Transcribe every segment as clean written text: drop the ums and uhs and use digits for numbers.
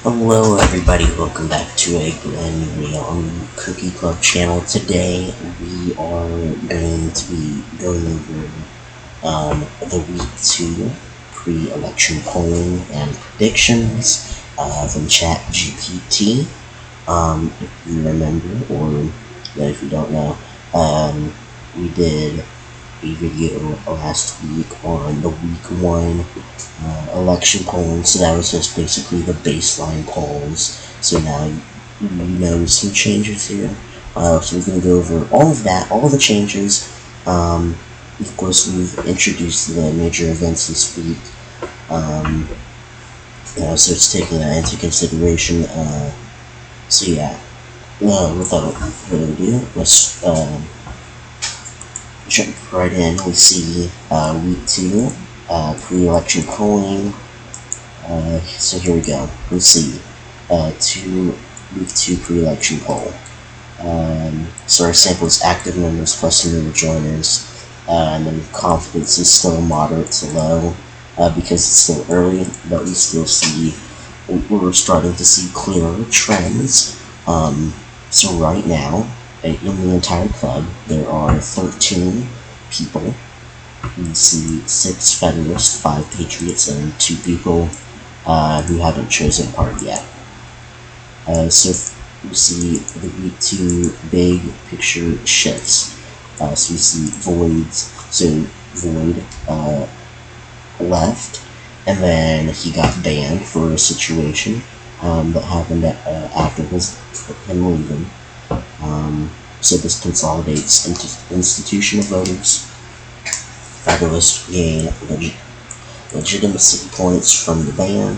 Hello everybody, welcome back to a brand new video on the Cookie Club channel. Today we are going to be going over the week 2 pre-election polling and predictions from ChatGPT. If you remember, or if you don't know, we did a video last week on the week 1 election polling, so that was just basically the baseline polls. So now you know some changes here. So we're going to go over all of that, all the changes. Of course, we've introduced the major events this week. So it's taking that into consideration. So yeah, without further ado, let's jump right in. We see week 2 pre-election polling. So here we go. We see week 2 pre-election poll. So our sample is active members plus new joiners, and then confidence is still moderate to low because it's still early, but we still see we're starting to see clearer trends. So right now, in the entire club, there are 13 people. We see 6 Federalists, 5 Patriots, and 2 people who haven't chosen a party yet. So we see the week 2 big picture shifts. So we see voids. So Void left, and then he got banned for a situation that happened after him leaving. So this consolidates into institutional voters. Federalists gain legitimacy points from the ban.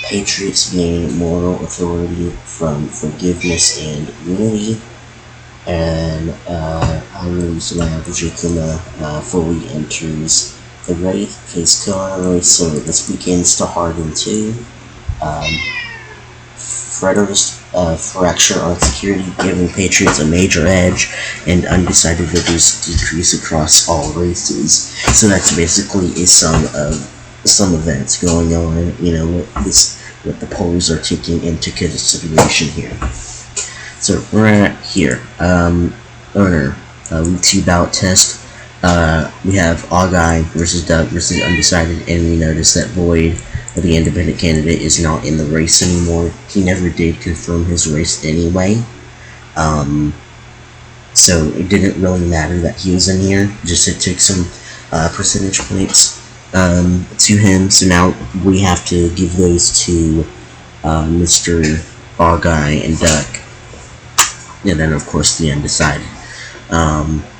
Patriots gain moral authority from forgiveness and unity. And Ireland's Jakuma fully enters the Wraith, case Illinois, so this begins to harden too. Federalist fracture on security, giving Patriots a major edge, and undecided voters decrease across all races. So that's basically a sum of some events going on, what the polls are taking into consideration here. So we're at here, week 2 ballot test. We have Auguy versus Doug versus undecided, and we notice that Void, the independent candidate, is not in the race anymore. He never did confirm his race anyway, so it didn't really matter that he was in here. Just it took some percentage points to him. So now we have to give those to Mr. Auguy and Duck, and then of course the undecided.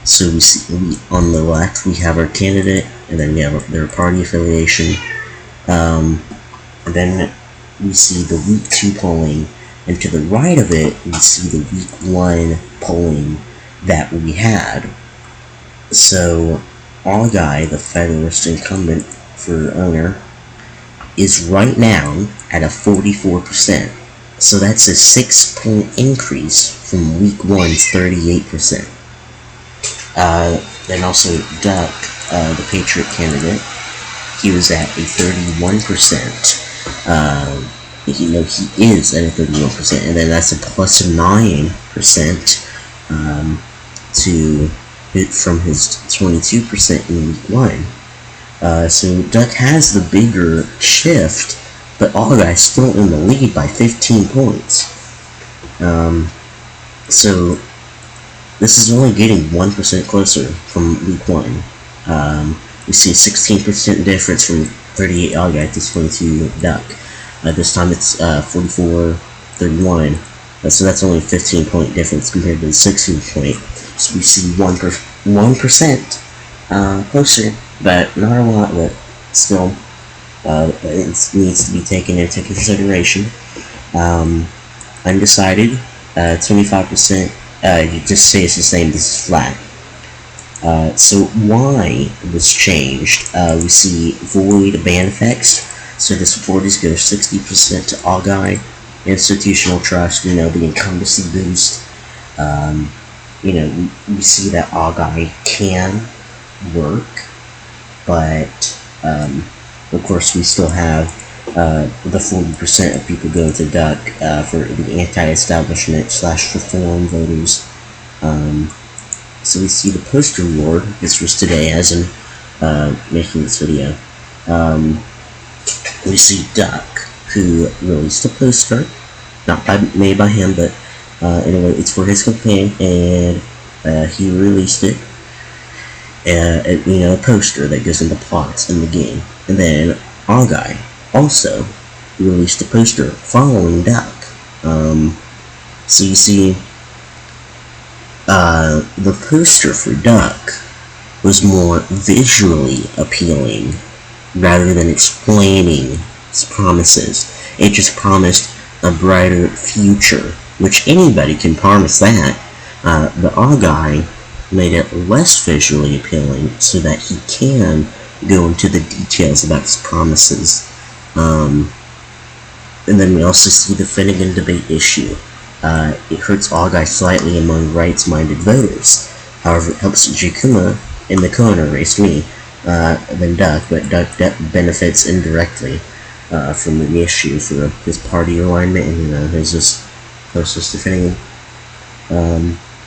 So we see on the left we have our candidate, and then we have their party affiliation. And then we see the week 2 polling, and to the right of it we see the week 1 polling that we had. So Auguy, the Federalist incumbent for owner, is right now at a 44%. So that's a 6-point increase from week 1's 38%. Then also Duck, the Patriot candidate, he was at a 31%. He is at a 31%, and then that's a plus 9% from his 22% in week 1. So Duck has the bigger shift, but Auguy's still in the lead by 15 points. So this is only getting 1% closer from week 1. We see a 16% difference from 38 Auguy to 22 Duck. This time it's 44-31. So that's only a 15-point difference compared to the 16-point. So we see 1% closer, but not a lot, but still it needs to be taken into consideration. Undecided, 25%. It just stays the same. This is flat. So why this changed? We see void ban effects. So the supporters go 60% to Auguy. Institutional trust, the incumbency boost. We see that Auguy can work, but of course we still have the 40% of people going to Duck for the anti-establishment / reform voters. So we see the poster war. This was today, as in making this video. We see Duck, who released a poster, not made by him, but anyway, it's for his campaign, and he released it. A poster that goes into plots in the game. And then our guy also released a poster following Duck. So you see, the poster for Duck was more visually appealing rather than explaining its promises. It just promised a brighter future, which anybody can promise that. But our guy made it less visually appealing so that he can go into the details about his promises. And then we also see the Finnegan debate issue. It hurts all guys slightly among rights-minded voters. However, it helps Jakuma in the Kona race, me, than Duck, but Duck benefits indirectly from the issue for his party alignment, and his just closest to Finnegan.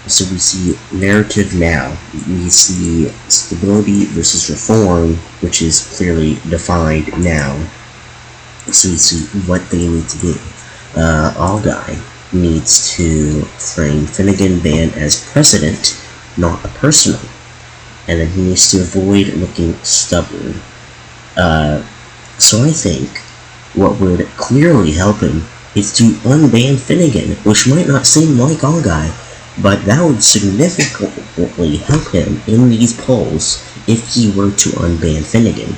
So we see narrative now. We see stability versus reform, which is clearly defined now. So we see what they need to do. All guy needs to frame Finnegan ban as precedent, not a personal. And then he needs to avoid looking stubborn. So I think what would clearly help him is to unban Finnegan, which might not seem like all guy, but that would significantly help him in these polls if he were to unban Finnegan,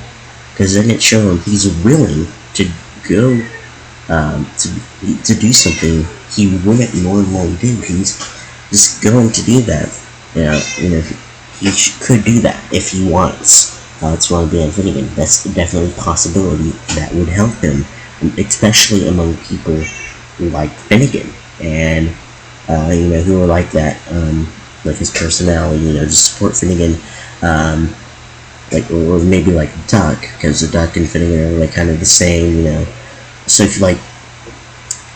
because then it shows him he's willing to go to do something he wouldn't normally do. He's just going to do that. He could do that if he wants to unban Finnegan. That's definitely a possibility that would help him, especially among people like Finnegan and who are like that, like his personality, just support Finnegan, or maybe like Duck, because the Duck and Finnegan are like kind of the same, So if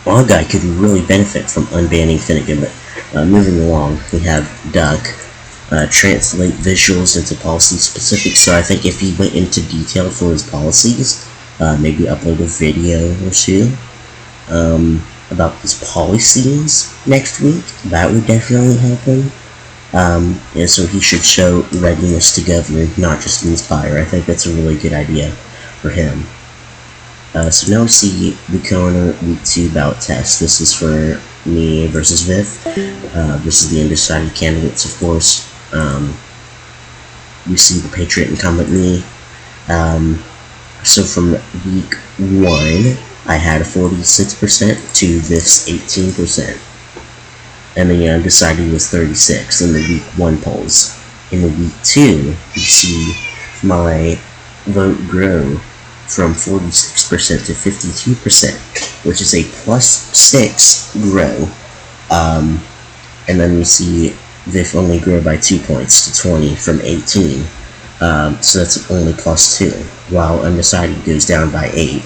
one guy could really benefit from unbanning Finnegan. But moving along, we have Duck translate visuals into policy specifics. So I think if he went into detail for his policies, maybe upload a video or two about his policies next week, that would definitely help him. And so he should show readiness to govern, not just inspire. I think that's a really good idea for him. So now we see the Kona Week 2 ballot test. This is for me versus Viv. This is the undecided candidates, of course. We see the Patriot incumbent me. So from week 1, I had a 46% to this 18%. And the undecided was 36 in the week 1 polls. In the week 2, you see my vote grow from 46% to 52%, which is a +6 grow. And then we see Viv only grow by 2 points to 20 from 18. So that's only +2, while undecided goes down by 8.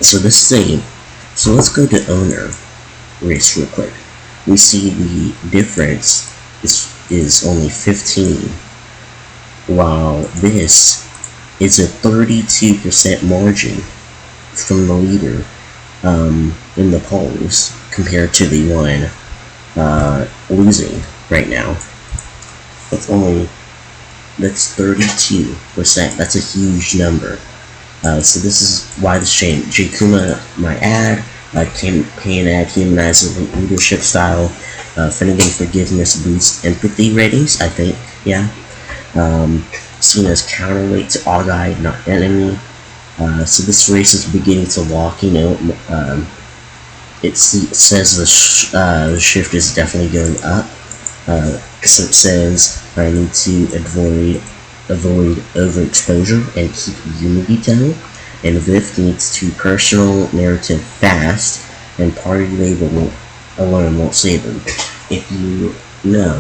So let's go to owner race real quick. We see the difference is only 15, while this is a 32% margin from the leader in the polls compared to the one losing right now. That's 32%. That's a huge number. So this is why this changed. Jakuma, my ad, campaign ad humanizes leadership style. Finnegan forgiveness boosts empathy ratings, I think, yeah. Seen as counterweight to all guy, not enemy. So this race is beginning to lock, it says the shift is definitely going up. So it says I need to avoid overexposure and keep unity tone, and Viv needs to personal narrative fast, and party label alone won't save him. If you know,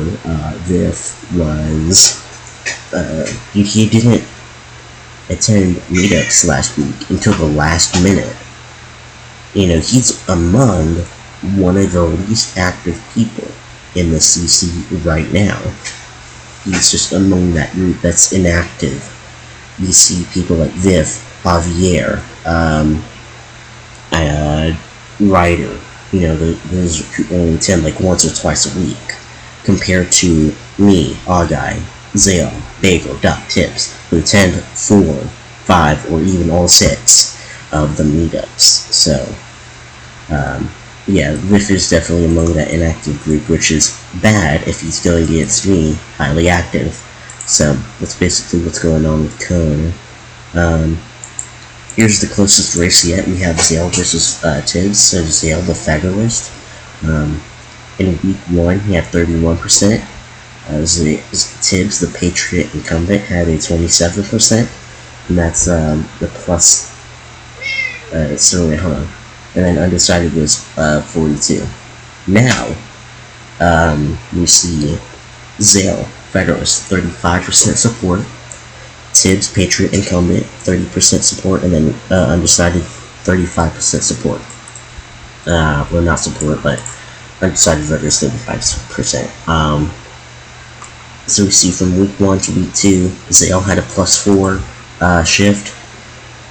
Viv was he didn't attend meetups last week until the last minute. He's among one of the least active people in the CC right now. He's just among that group that's inactive. You see people like Viv, Javier, Ryder, those who only attend like once or twice a week, compared to me, Agai, Zale, Bagel, Doc, Tips, who attend 4, 5, or even all 6 of the meetups. So, yeah, Riff is definitely among that inactive group, which is bad if he's going against me, highly active. So, that's basically what's going on with Cone. Here's the closest race yet. We have Zale versus Tibbs. So, Zale, the Federalist. In week 1, he had 31%. Tibbs, the Patriot incumbent, had a 27%. And that's the plus. So, wait, hold on. And then undecided was 42. Now, we see Zale, Federalist, 35% support. Tibbs, Patriot incumbent, 30% support, and then undecided, 35% support. Well, not support, but undecided voters, 35%. So we see from week 1 to week 2, Zale had a +4 shift,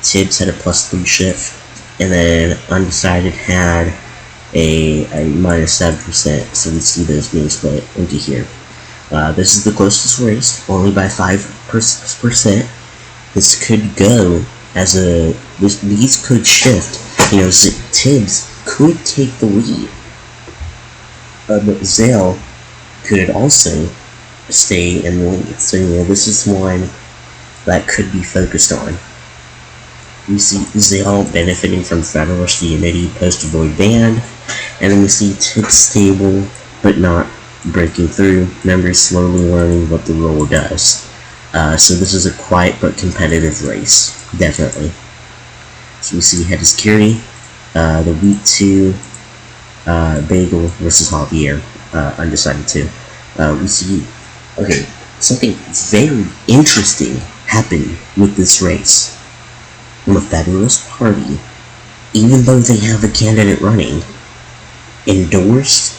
Tibbs had a +3 shift, and then undecided had a -7%. So we see those being split into here. This is the closest race, only by 5%. This could go as these could shift. Tibbs could take the lead, but Zale could also stay in the lead. So this is one that could be focused on. We see Zale benefiting from Federalist unity post-void ban, and then we see Tibbs stable but not breaking through, members slowly learning what the role does. So this is a quiet but competitive race, definitely. So we see head of security, the week 2 Bagel versus Javier, undecided 2. We see, okay, something very interesting happened with this race. The Federalist Party, even though they have a candidate running, endorsed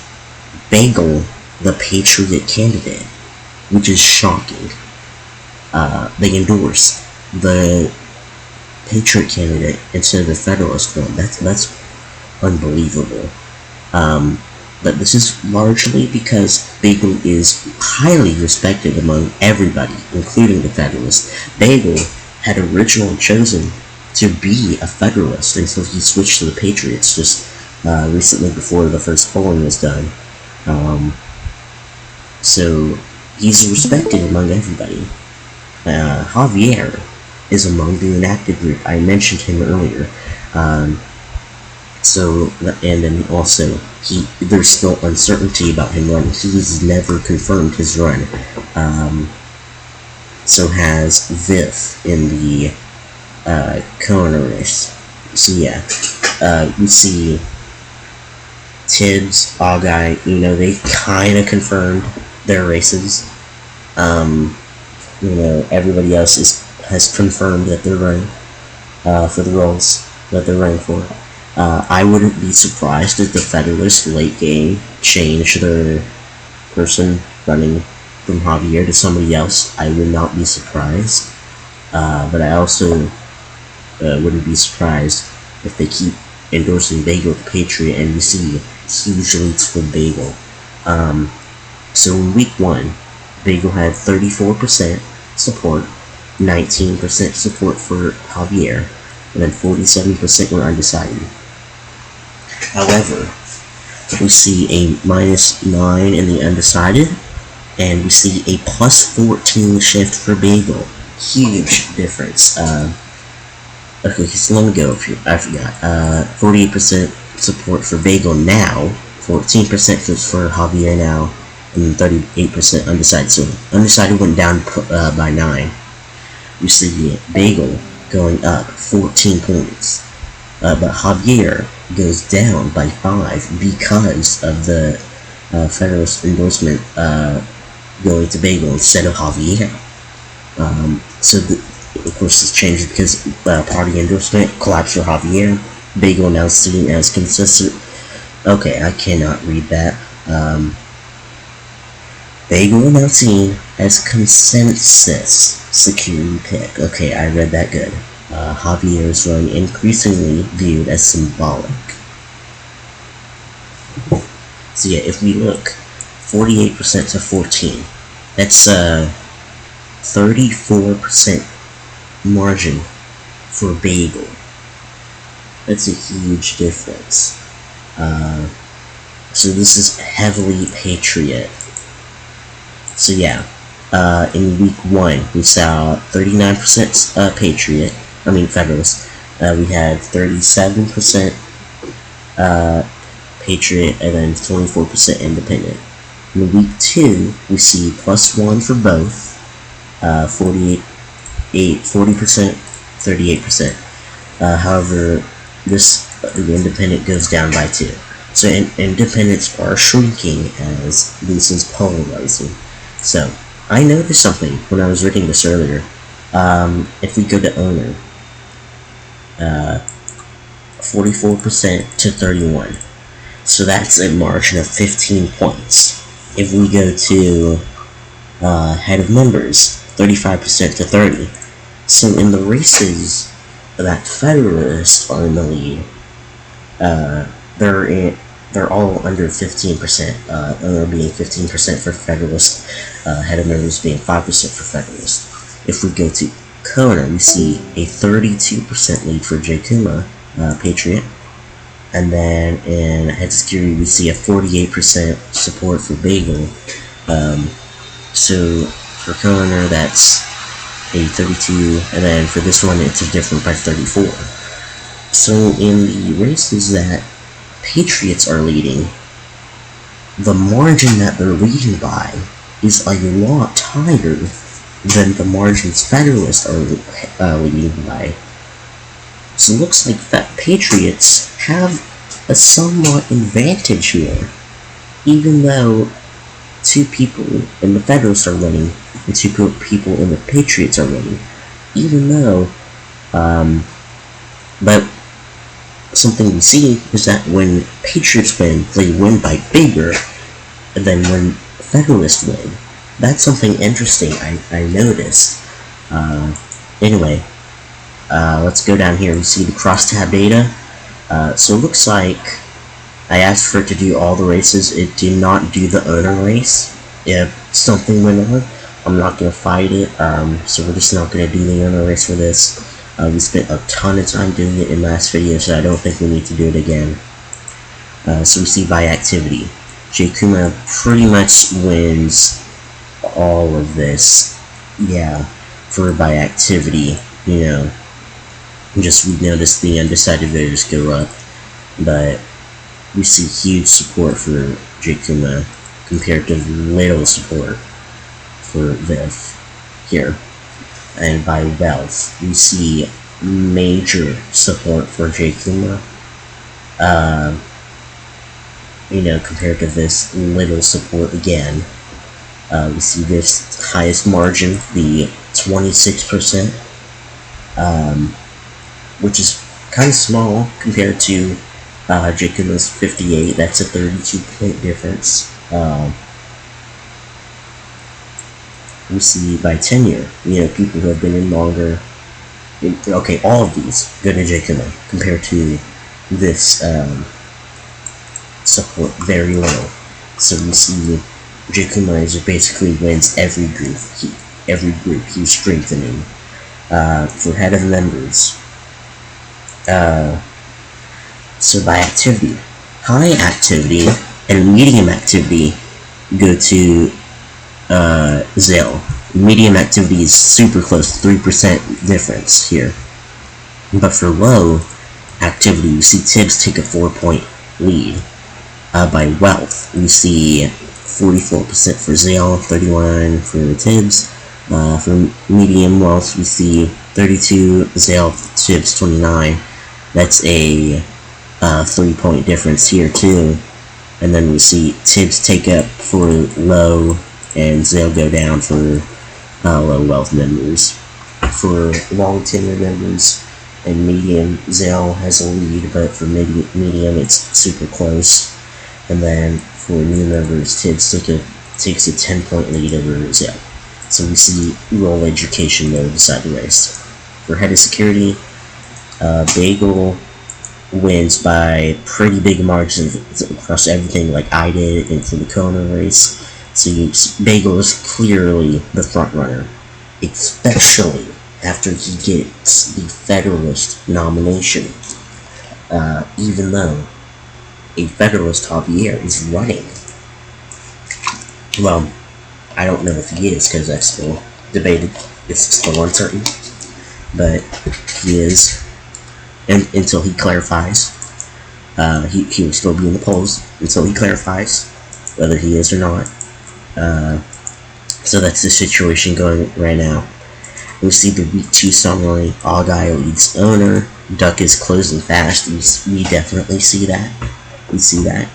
Bagel, the Patriot candidate, which is shocking. They endorsed the Patriot candidate instead of the Federalist one. That's unbelievable. But this is largely because Bagel is highly respected among everybody, including the Federalists. Bagel had originally chosen to be a Federalist until he switched to the Patriots just recently before the first polling was done. So he's respected among everybody. Javier is among the inactive group. I mentioned him earlier. And then also there's still uncertainty about him running. He's never confirmed his run. So has Viv in the Kona race. So yeah, you see Tibbs, Agai, they kind of confirmed their races. Everybody else has confirmed that they're running for the roles that they're running for. I wouldn't be surprised if the Federalists late game change their person running from Javier to somebody else. I would not be surprised. But I also wouldn't be surprised if they keep endorsing Bagel the Patriot and you see huge leads for Bagel. So in week 1, Bagel had 34% support, 19% support for Javier, and then 47% were undecided. However, we see a -9 in the undecided, and we see a +14 shift for Bagel. Huge difference. Okay, so let me go up here. I forgot. 48% support for Bagel now, 14% for Javier now, and 38% undecided. So undecided went down by 9. You see Bagel going up 14 points. But Javier goes down by 5 because of the Federalist endorsement going to Bagel instead of Javier. So Of course, this changed because party endorsement collapsed for Javier. Bagel now seen as consistent. Okay, I cannot read that. Bagel now seen as consensus security pick. Okay, I read that good. Javier's run increasingly viewed as symbolic. So yeah, if we look, 48% to 14, that's 34% margin for Bagel. That's a huge difference. So this is heavily Patriot. So yeah, in week 1 we saw 39% Patriot. I mean Federalist. We had 37% Patriot and then 24% Independent. In week 2 we see +1 for both. 40%, 38%. However, the Independent goes down by 2. So independents are shrinking as this is polarizing. So I noticed something when I was reading this earlier. If we go to owner, 44% to 31. So that's a margin of 15 points. If we go to head of members, 35% to 30. So in the races that Federalists are in the lead, they're all under 15%. Owner being 15% for Federalist, head of members being 5% for Federalist. If we go to co-owner, we see a 32% lead for J. Kuma, Patriot. And then in head security, we see a 48% support for Bagel. So for co-owner, that's a 32, and then for this one, it's a different by 34. So in the races that Patriots are leading, the margin that they're leading by is a lot higher than the margins Federalists are leading by. So it looks like that Patriots have a somewhat advantage here, even though 2 people in the Federalists are winning and 2 people in the Patriots are winning. Even though, but something we see is that when Patriots win, they win by bigger than when Federalists win. That's something interesting I noticed. Anyway, let's go down here. We see the crosstab data. So it looks like I asked for it to do all the races. It did not do the owner race. If something went on, I'm not going to fight it. So we're just not going to do the owner race for this. We spent a ton of time doing it in last video, so I don't think we need to do it again. So we see by activity. J. Kuma pretty much wins all of this. Yeah, for by activity, you know. Just we noticed the undecided voters go up, but we see huge support for J. Kuma compared to little support for VIF here. And by wealth, we see major support for J. Kuma, compared to this little support again. We see this highest margin, the 26%, which is kind of small compared to J. Kuma's 58. That's a 32-point difference. We see by tenure, people who have been in longer. Okay, all of these go to J. Kuma compared to this support very little. So we see J. Kuma basically wins every group. He's strengthening. For head of members. So by activity, high activity and medium activity go to Zale. Medium activity is super close, 3% difference here. But for low activity, we see Tibbs take a 4-point lead. By wealth, we see 44% for Zale, 31 for Tibbs. For medium wealth, we see 32 Zale, Tibbs 29. That's a 3-point difference here too. And then we see Tibbs take up for low and Zale go down for low wealth members. For long tenure members and medium, Zell has a lead, but for medium, it's super close. And then for new members, Tibbs takes a 10-point lead over Zell. So we see role education there beside the race. For head of security, Bagel wins by pretty big margins across everything, like I did, and for the Kona race. So Bagel is clearly the front runner, especially after he gets the Federalist nomination. Even though a Federalist Javier is running. Well, I don't know if he is, because that's still debated. It's still uncertain. But he is. And until he clarifies. He will still be in the polls until he clarifies whether he is or not. So that's the situation going right now. We see the week 2 summary. All Guy leads owner. Duck is closing fast. We definitely see that. We see that.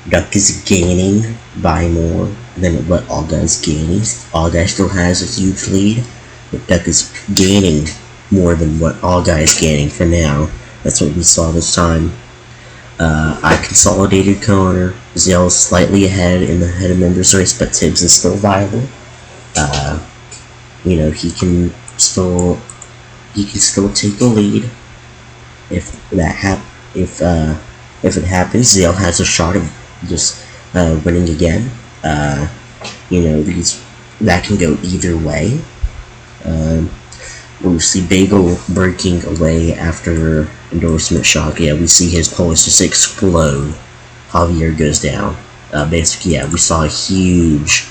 Duck is gaining by more than what All Guy is gaining. All Guy still has a huge lead, but Duck is gaining more than what All Guy is gaining for now. That's what we saw this time. I consolidated Conor. Zell is slightly ahead in the head of members race, but Tibbs is still viable. He can still take the lead if it happens. Zell has a shot of just winning again. That can go either way. We see Bagel breaking away after endorsement shock. Yeah, we see his polls just explode. Javier goes down. We saw a huge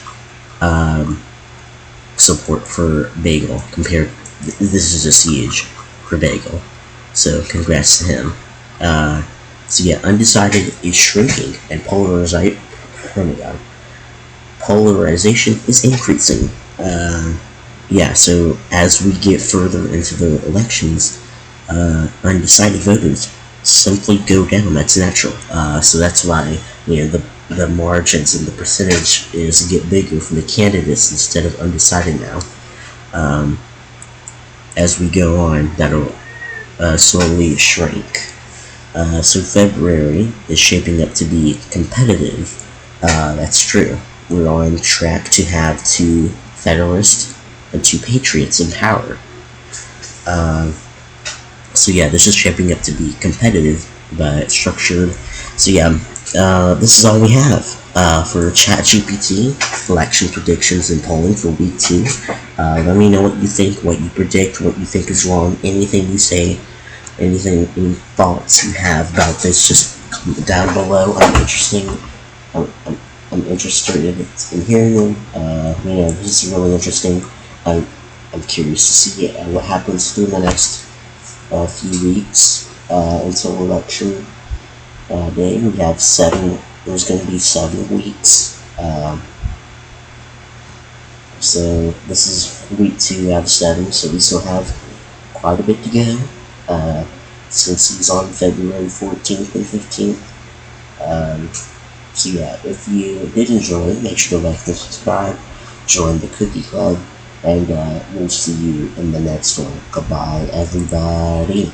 support for Bagel compared. This is just huge for Bagel. So congrats to him. Undecided is shrinking and polarization is increasing. So as we get further into the elections, undecided voters simply go down. That's natural. So that's why the margins and the percentage is get bigger for the candidates instead of undecided now. As we go on, that'll slowly shrink. So February is shaping up to be competitive. That's true. We're on track to have 2 Federalists and 2 Patriots in power. This is shaping up to be competitive but structured. This is all we have for ChatGPT election predictions and polling for week 2. Let me know what you think, what you predict, what you think is wrong, anything you say, any thoughts you have about this. Just comment down below. I'm interested in hearing them. This is really interesting. I'm curious to see what happens through the next few weeks until election day. We have 7. There's going to be 7 weeks. So this is week 2 out of 7. So we still have quite a bit to go. Since he's on February 14th and 15th. If you did enjoy, make sure to like and subscribe, join the Cookie Club, and we'll see you in the next one. Goodbye, everybody.